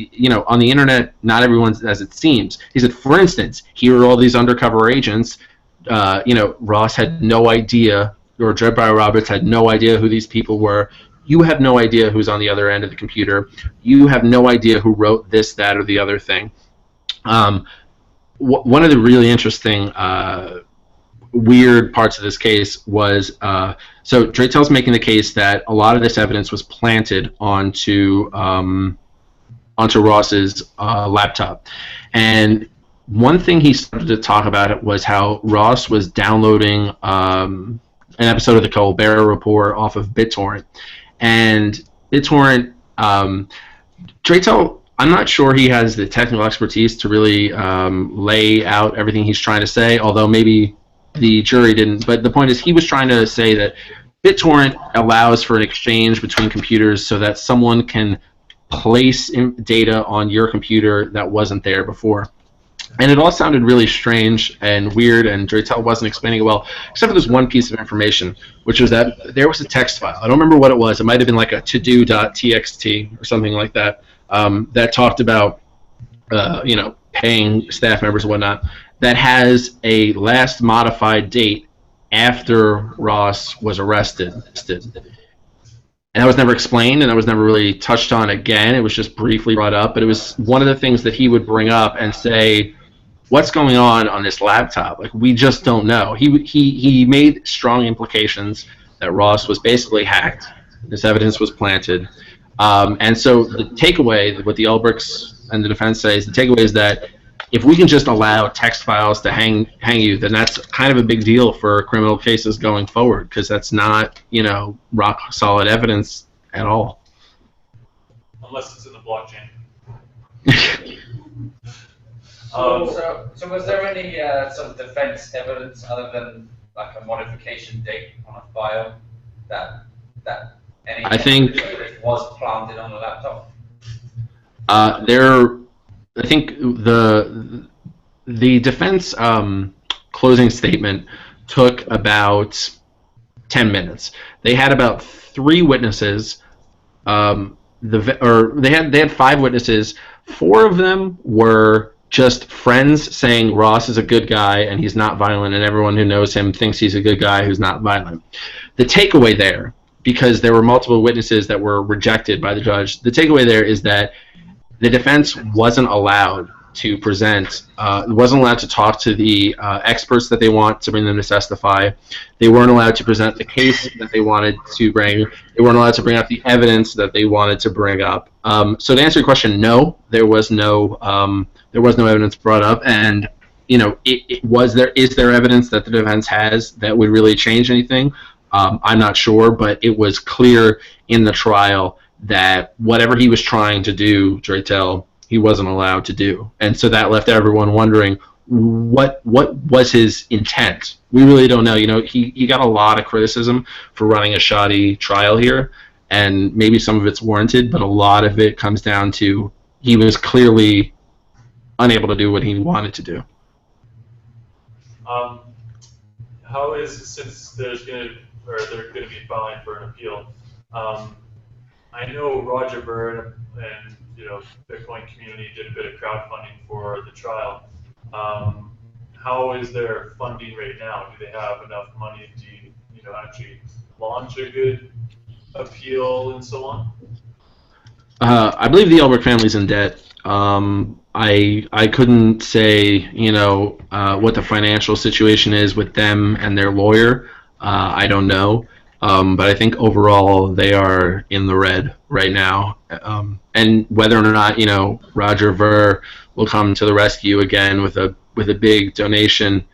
Speaker 5: on the internet, not everyone's as it seems. He said, for instance, here are all these undercover agents. Ross had no idea, or Dread Pirate Roberts had no idea who these people were. you have no idea who's on the other end of the computer. You have no idea who wrote this, that, or the other thing. One of the really interesting weird parts of this case was so Draytel's making the case that a lot of this evidence was planted onto Ross's laptop, and one thing he started to talk about it was how Ross was downloading an episode of the Colbert Report off of BitTorrent, and BitTorrent, Draytel, I'm not sure he has the technical expertise to really lay out everything he's trying to say, although maybe the jury didn't. But the point is, he was trying to say that BitTorrent allows for an exchange between computers so that someone can place data on your computer that wasn't there before. And it all sounded really strange and weird, and Draytel wasn't explaining it well, except for this one piece of information, which was that there was a text file. I don't remember what it was. It might have been like a to-do.txt or something like that, that talked about, paying staff members and whatnot, that has a last modified date after Ross was arrested. And that was never explained, and that was never really touched on again. It was just briefly brought up, but it was one of the things that he would bring up and say, what's going on this laptop? Like, we just don't know. He made strong implications that Ross was basically hacked. This evidence was planted. And so the takeaway, what the Ulbrichts and the defense say, is the takeaway is that if we can just allow text files to hang you, then that's kind of a big deal for criminal cases going forward, because that's not, rock solid evidence at all.
Speaker 7: Unless it's in the blockchain.
Speaker 4: So was there any sort of defense evidence other than like a modification date on a file that any
Speaker 5: I think
Speaker 4: was planted on the laptop?
Speaker 5: I think the defense closing statement took about 10 minutes. They had about 3 witnesses. They had 5 witnesses. 4 of them were just friends saying Ross is a good guy and he's not violent, and everyone who knows him thinks he's a good guy who's not violent. The takeaway there, because there were multiple witnesses that were rejected by the judge, the takeaway there is that the defense wasn't allowed to present, wasn't allowed to talk to the experts that they want to bring them to testify. They weren't allowed to present the case that they wanted to bring. They weren't allowed to bring up the evidence that they wanted to bring up. So to answer your question, no, there was no evidence brought up. And is there evidence that the defense has that would really change anything? I'm not sure, but it was clear in the trial that whatever he was trying to do, Draytel, he wasn't allowed to do. And so that left everyone wondering, what was his intent? We really don't know. He got a lot of criticism for running a shoddy trial here, and maybe some of it's warranted, but a lot of it comes down to he was clearly unable to do what he wanted to do.
Speaker 7: How is, since they're going to be filing for an appeal, I know Roger Ver and Bitcoin community did a bit of crowdfunding for the trial. How is their funding right now? Do they have enough money to actually launch a good appeal in Salon?
Speaker 5: I believe the Ulbricht family's in debt. I couldn't say what the financial situation is with them and their lawyer. I don't know. But I think overall they are in the red right now. And whether or not Roger Ver will come to the rescue again with a big donation,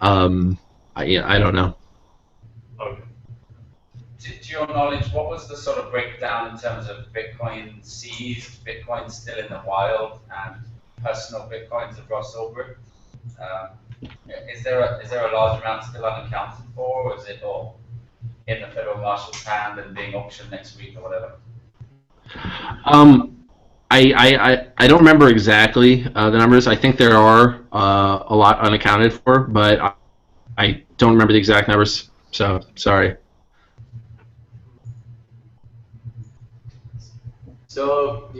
Speaker 5: I don't know.
Speaker 7: Okay.
Speaker 4: To your knowledge, what was the sort of breakdown in terms of Bitcoin seized, Bitcoin still in the wild, and personal Bitcoins of Ross Ulbricht? Is there a large amount still unaccounted for, or is it all in the federal marshal's hand and being auctioned next week or whatever?
Speaker 5: I don't remember exactly the numbers. I think there are a lot unaccounted for, but I don't remember the exact numbers, so sorry.
Speaker 1: So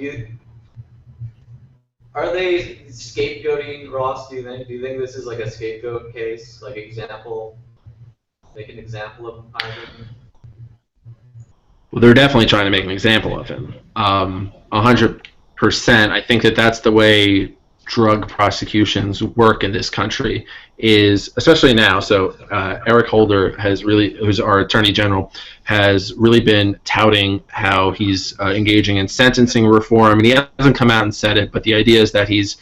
Speaker 1: are they scapegoating Ross? Do you think this is like a scapegoat case, like make an example of him?
Speaker 5: Well, they're definitely trying to make an example of him. 100%. I think that that's the way drug prosecutions work in this country, is especially now. So Eric Holder has really, who's our Attorney General, has really been touting how he's engaging in sentencing reform, and he hasn't come out and said it, but the idea is that he's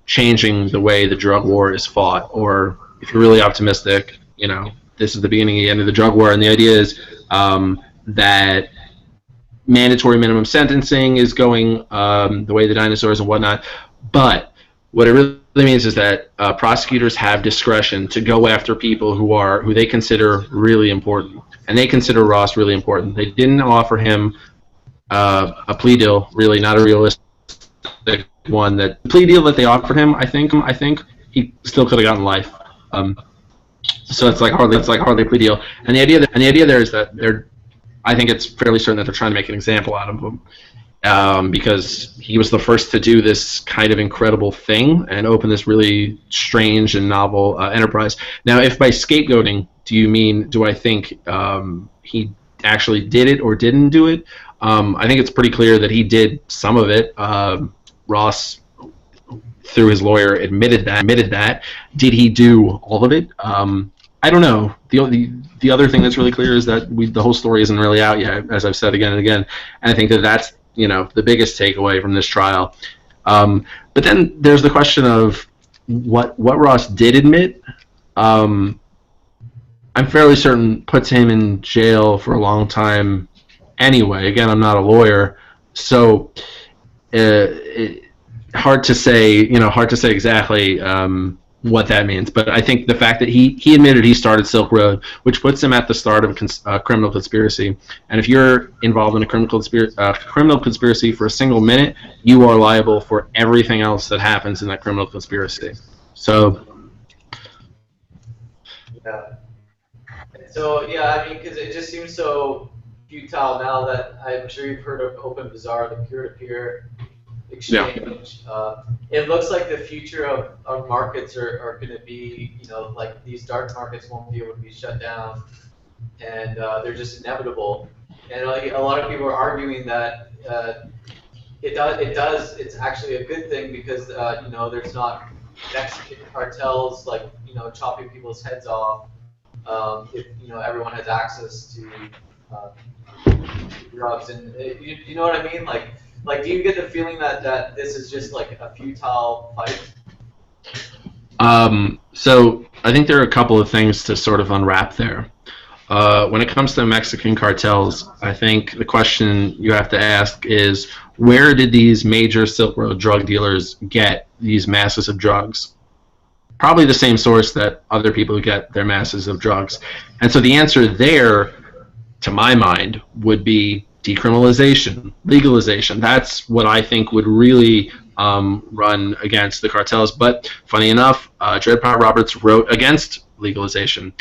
Speaker 5: changing the way the drug war is fought, or if you're really optimistic, you know, this is the beginning of the end of the drug war, and the idea is that mandatory minimum sentencing is going the way of the dinosaurs and whatnot, but what it really means is that prosecutors have discretion to go after people who they consider really important, and they consider Ross really important. They didn't offer him a plea deal, really, not a realistic one. That the plea deal that they offered him, I think he still could have gotten life. So it's like hardly a plea deal. And the idea there is that I think it's fairly certain that they're trying to make an example out of him. Because he was the first to do this kind of incredible thing and open this really strange and novel enterprise. Now, if by scapegoating do I think he actually did it or didn't do it? I think it's pretty clear that he did some of it. Ross, through his lawyer, admitted that. Did he do all of it? I don't know. The other thing that's really clear is that the whole story isn't really out yet, as I've said again and again. And I think that's the biggest takeaway from this trial. But then there's the question of what Ross did admit. I'm fairly certain puts him in jail for a long time anyway. Again, I'm not a lawyer, so hard to say exactly what that means. But I think the fact that he admitted he started Silk Road, which puts him at the start of a criminal conspiracy. And if you're involved in a criminal conspiracy for a single minute, you are liable for everything else that happens in that criminal conspiracy. So.
Speaker 1: Yeah. So yeah, I mean, because it just seems so futile now that I'm sure you've heard of Open Bazaar, the peer-to-peer exchange. Yeah. It looks like the future of markets are going to be, like these dark markets won't be able to be shut down, and they're just inevitable. And a lot of people are arguing that it's actually a good thing because there's not Mexican cartels chopping people's heads off. If everyone has access to drugs, and you know what I mean, like do you get the feeling that this is just like a futile fight?
Speaker 5: So I think there are a couple of things to sort of unwrap there. When it comes to Mexican cartels, I think the question you have to ask is, where did these major Silk Road drug dealers get these masses of drugs? Probably the same source that other people get their masses of drugs. And so the answer there, to my mind, would be decriminalization, legalization. That's what I think would really run against the cartels. But funny enough, Dreadpot Roberts wrote against legalization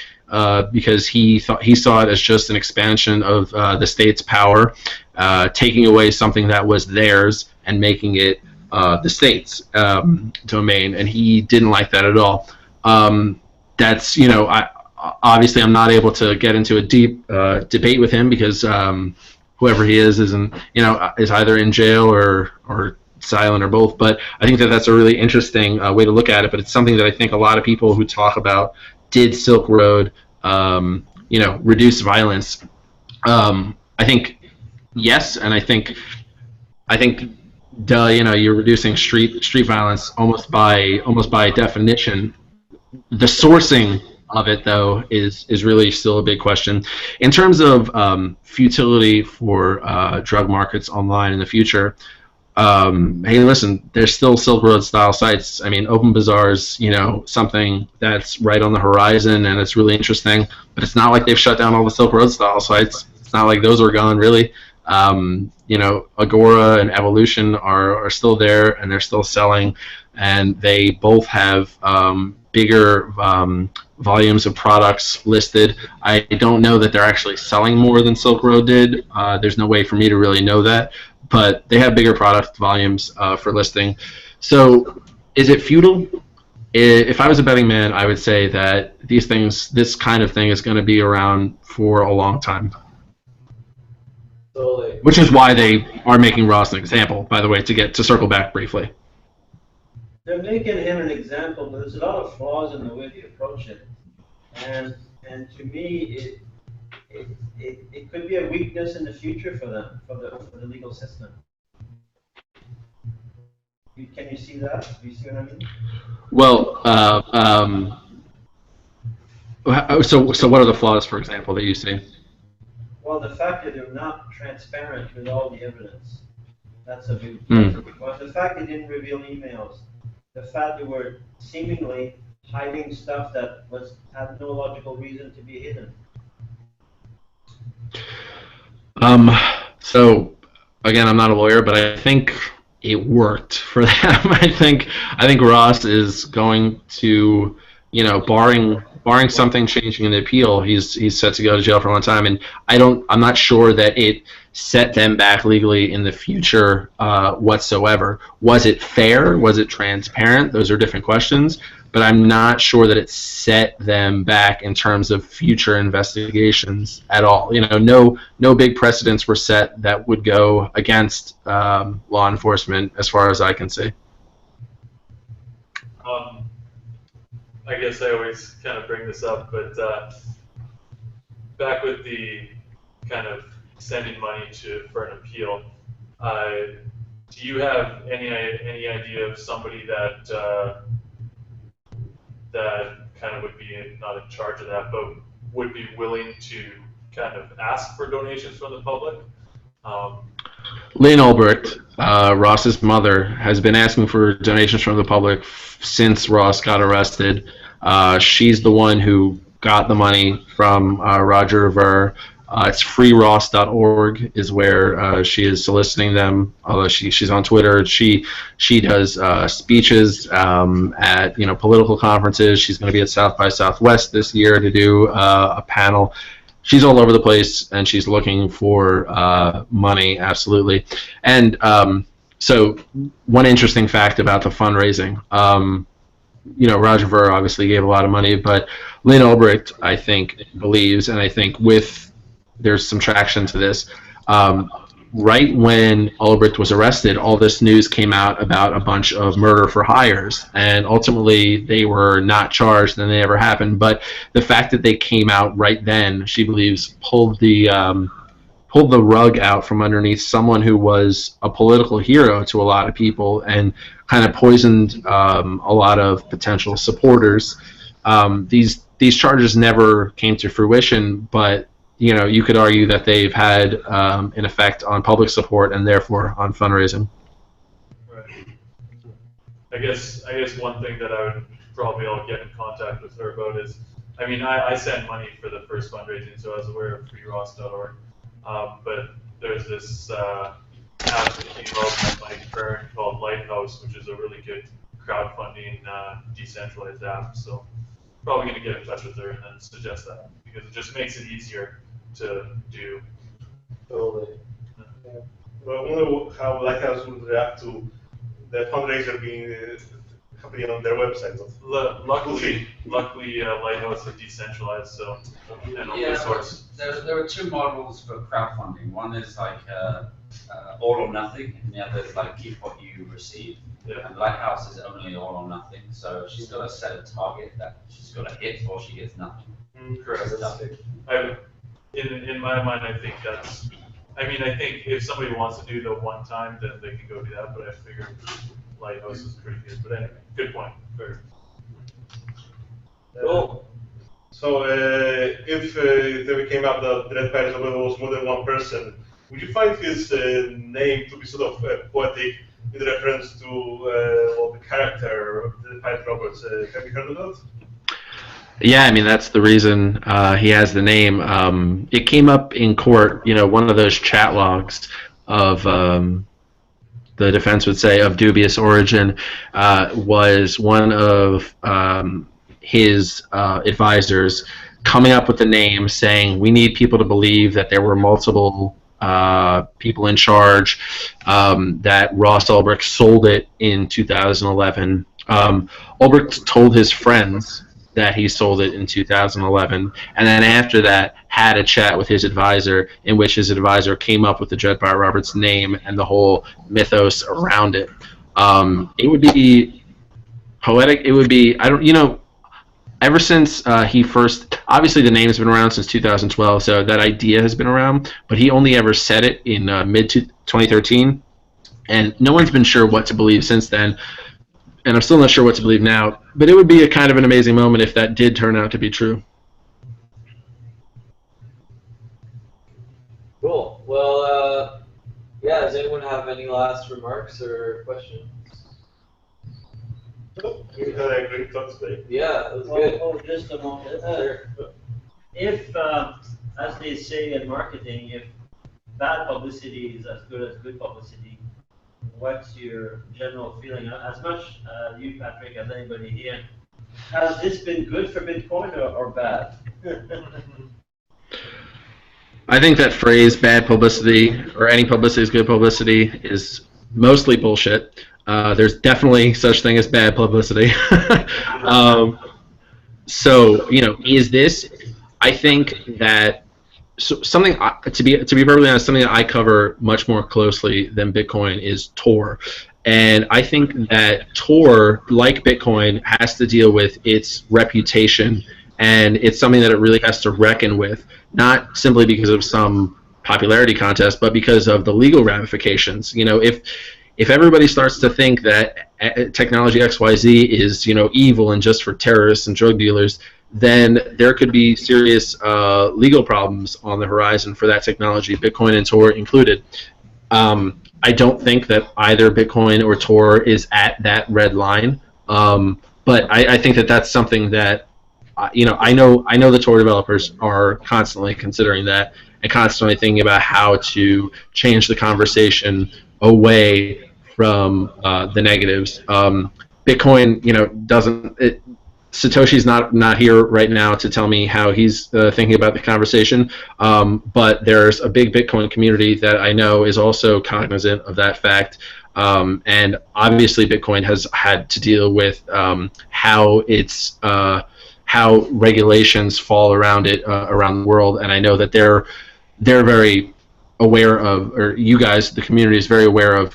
Speaker 5: because he saw it as just an expansion of the state's power, taking away something that was theirs and making it the state's domain, and he didn't like that at all. That's obviously I'm not able to get into a deep debate with him because whoever he is is either in jail or silent or both. But I think that's a really interesting way to look at it. But it's something that I think a lot of people who talk about did Silk Road reduce violence. I think yes, and I think you're reducing street violence almost by definition. The sourcing of it, though, is really still a big question. In terms of futility for drug markets online in the future, hey, listen, there's still Silk Road style sites. I mean, Open Bazaar's, something that's right on the horizon, and it's really interesting. But it's not like they've shut down all the Silk Road style sites. It's not like those are gone, really. Agora and Evolution are still there, and they're still selling, and they both have bigger volumes of products listed. I don't know that they're actually selling more than Silk Road did. There's no way for me to really know that, but they have bigger product volumes for listing. So is it futile? If I was a betting man, I would say that this kind of thing is going to be around for a long time.
Speaker 1: Totally.
Speaker 5: Which is why they are making Ross an example, by the way, to circle back briefly.
Speaker 3: They're making him an example, but there's a lot of flaws in the way they approach it. And to me, it could be a weakness in the future for them, for the legal system. Can you see that? Do you see what I mean?
Speaker 5: Well, so what are the flaws, for example, that you see?
Speaker 3: Well, the fact that they're not transparent with all the evidence, that's a big one. The fact they didn't reveal emails, the fact they were seemingly hiding stuff that had no logical reason to be hidden.
Speaker 5: So again, I'm not a lawyer, but I think it worked for them. I think Ross is going to, barring something changing in the appeal, he's set to go to jail for a long time, and I'm not sure that it set them back legally in the future whatsoever. Was it fair? Was it transparent? Those are different questions, but I'm not sure that it set them back in terms of future investigations at all. No big precedents were set that would go against law enforcement, as far as I can see.
Speaker 7: I guess I always kind of bring this up, but back with the kind of sending money for an appeal, do you have any idea of somebody that kind of would be not in charge of that, but would be willing to kind of ask for donations from the public?
Speaker 5: Lynn Ulbricht, Ross's mother, has been asking for donations from the public since Ross got arrested. She's the one who got the money from Roger Ver. It's freeross.org is where she is soliciting them. Although she's on Twitter, she does speeches at political conferences. She's going to be at South by Southwest this year to do a panel. She's all over the place, and she's looking for money, absolutely. And so one interesting fact about the fundraising, Roger Ver obviously gave a lot of money, but Lynn Ulbricht, I think, believes, and I think there's some traction to this. Right when Ulbricht was arrested, all this news came out about a bunch of murder for hires, and ultimately they were not charged, and they never happened. But the fact that they came out right then, she believes, pulled the rug out from underneath someone who was a political hero to a lot of people, and kind of poisoned a lot of potential supporters. These charges never came to fruition, but you could argue that they've had an effect on public support and therefore on fundraising.
Speaker 7: Right. I guess one thing that I would probably all get in contact with her about is, I sent money for the first fundraising, so I was aware of freeross.org. But there's this app that came out with Mike Kern called Lighthouse, which is a really good crowdfunding decentralized app. So probably going to get in touch with her and then suggest that, because it just makes it easier to do.
Speaker 1: Totally.
Speaker 2: Yeah. Well, I wonder how Lighthouse would react to the fundraiser being happening on their website.
Speaker 7: Luckily, Lighthouse is decentralized, so and open source.
Speaker 4: There are two models for crowdfunding. One is like all or nothing, and the other is like keep what you receive.
Speaker 7: Yeah.
Speaker 4: And Lighthouse is only all or nothing, so she's got to set a target that she's got to hit, or she gets nothing.
Speaker 7: Correct. In my mind, I think that's. I think if somebody wants to do the one time, then they can go do that. But I figured Lighthouse is pretty good. But anyway, good point. Fair.
Speaker 2: Cool. So if there came up that Red Pirate was more than one person, would you find his name to be sort of poetic in reference to the character of the Pirate Roberts? Have you heard of that?
Speaker 5: Yeah, that's the reason he has the name. It came up in court, one of those chat logs of, the defense would say, of dubious origin, was one of his advisors coming up with the name, saying, we need people to believe that there were multiple people in charge, that Ross Ulbricht sold it in 2011. Ulbricht told his friends that he sold it in 2011, and then after that had a chat with his advisor, in which his advisor came up with the Jed Bar Roberts name and the whole mythos around it. It would be poetic. It would be, I don't, you know, ever since he first, obviously the name has been around since 2012, so that idea has been around, but he only ever said it in mid-2013, and no one's been sure what to believe since then, and I'm still not sure what to believe now, but it would be a kind of an amazing moment if that did turn out to be true.
Speaker 1: Cool. Well, yeah, does anyone have any last remarks or questions?
Speaker 2: We had a great talk today.
Speaker 1: Yeah, it was good.
Speaker 3: Oh, just a moment.
Speaker 1: Sure.
Speaker 3: If, as they say in marketing, if bad publicity is as good as good publicity, what's your general feeling? As much you, Patrick, as anybody here, has this been good for Bitcoin or bad?
Speaker 5: I think that phrase, bad publicity, or any publicity is good publicity, is mostly bullshit. There's definitely such thing as bad publicity. So, you know, is this, I think that, something, to be perfectly honest, something that I cover much more closely than Bitcoin is Tor. And I think that Tor, like Bitcoin, has to deal with its reputation, and it's something that it really has to reckon with, not simply because of some popularity contest, but because of the legal ramifications. You know, if everybody starts to think that technology XYZ is, you know, evil and just for terrorists and drug dealers, then there could be serious legal problems on the horizon for that technology, Bitcoin and Tor included. I don't think that either Bitcoin or Tor is at that red line, but I think that that's something that, you know, I know the Tor developers are constantly considering that and constantly thinking about how to change the conversation away from the negatives. Bitcoin, you know, doesn't. Satoshi's not here right now to tell me how he's thinking about the conversation, but there's a big Bitcoin community that I know is also cognizant of that fact, and obviously Bitcoin has had to deal with how regulations fall around it around the world, and I know that they're very aware of, or you guys, the community, is very aware of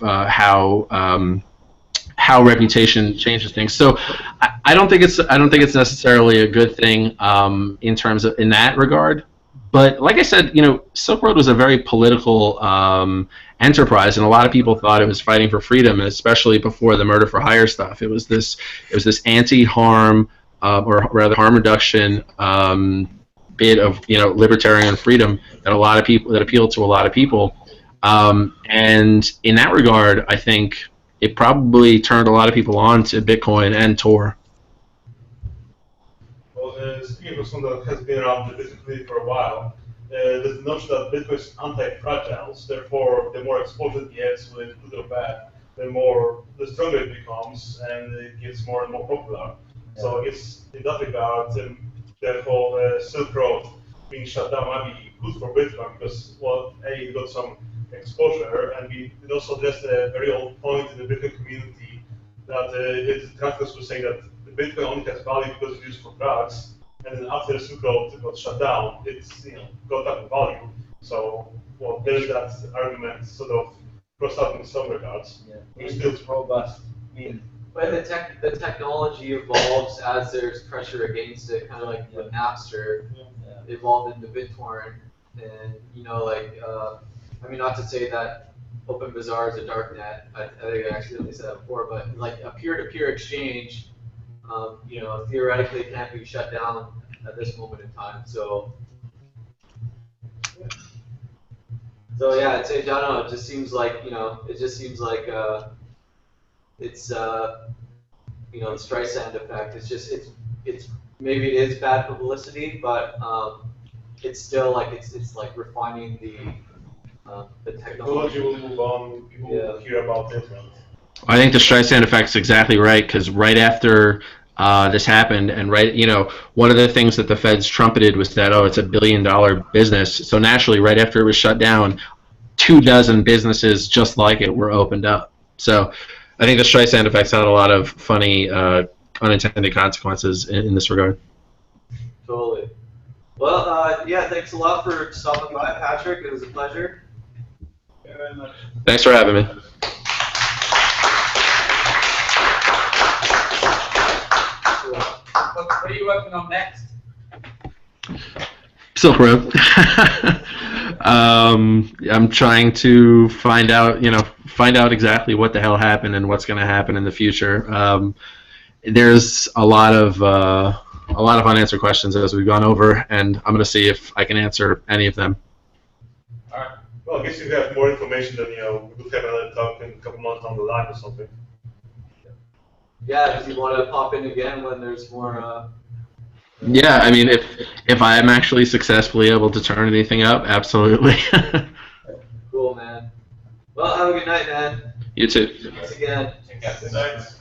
Speaker 5: how reputation changes things. So I don't think it's necessarily a good thing in terms of in that regard. But like I said, you know, Silk Road was a very political enterprise, and a lot of people thought it was fighting for freedom, and especially before the murder for hire stuff. It was this anti-harm or rather harm reduction bit of, you know, libertarian freedom that appealed to a lot of people. And in that regard, I think it probably turned a lot of people on to Bitcoin and Tor.
Speaker 2: Well, speaking of something that has been around the Bitcoin community for a while, there's the notion that Bitcoin is anti-fragile, so therefore the more exposure it gets, whether it's good or bad, the stronger it becomes, and it gets more and more popular. Yeah. So it's in that regard, the whole Silk Road being shut down might be good for Bitcoin because, well, A, it got some exposure, and B, it also addressed a very old point in the Bitcoin community that the trackers were saying that the Bitcoin only has value because it's used for drugs, and then after the Silk Road got shut down, it's, you know, got up in value. So, well, there's that argument sort of crossed out in some regards. Yeah, it's still
Speaker 3: robust.
Speaker 1: But the technology evolves as there's pressure against it, kind of like when Napster evolved into BitTorrent, and, you know, like, I mean, not to say that OpenBazaar is a darknet. I think I accidentally said that before, but like a peer-to-peer exchange, you know, theoretically can't be shut down at this moment in time. So yeah, I don't know. It just seems like, you know, it's you know, the Streisand effect. It's maybe it is bad publicity, but it's still like it's like refining the technology.
Speaker 2: Will move on. People will hear about it.
Speaker 5: I think the Streisand effect's exactly right, because right after this happened, and right, you know, one of the things that the feds trumpeted was that, oh, it's $1 billion business. So naturally, right after it was shut down, 24 businesses just like it were opened up. So I think the Streisand effect's had a lot of funny unintended consequences in this regard.
Speaker 1: Totally. Well, yeah, thanks a lot for stopping by, Patrick. It was a pleasure.
Speaker 3: Thank you very much.
Speaker 5: Thanks for having me.
Speaker 4: What are you working on next?
Speaker 5: Silk Road. I'm trying to find out exactly what the hell happened and what's going to happen in the future. There's a lot of unanswered questions as we've gone over, and I'm going to see if I can answer any of them.
Speaker 2: All right. Well, I guess you have more information than we could have another talk in a couple months down the line or something.
Speaker 1: Yeah, if you want to pop in again when there's more.
Speaker 5: Yeah, I mean, if I am actually successfully able to turn anything up, absolutely.
Speaker 1: Cool, man. Well, have a good night, man.
Speaker 5: You too.
Speaker 1: Thanks again.
Speaker 2: Thanks.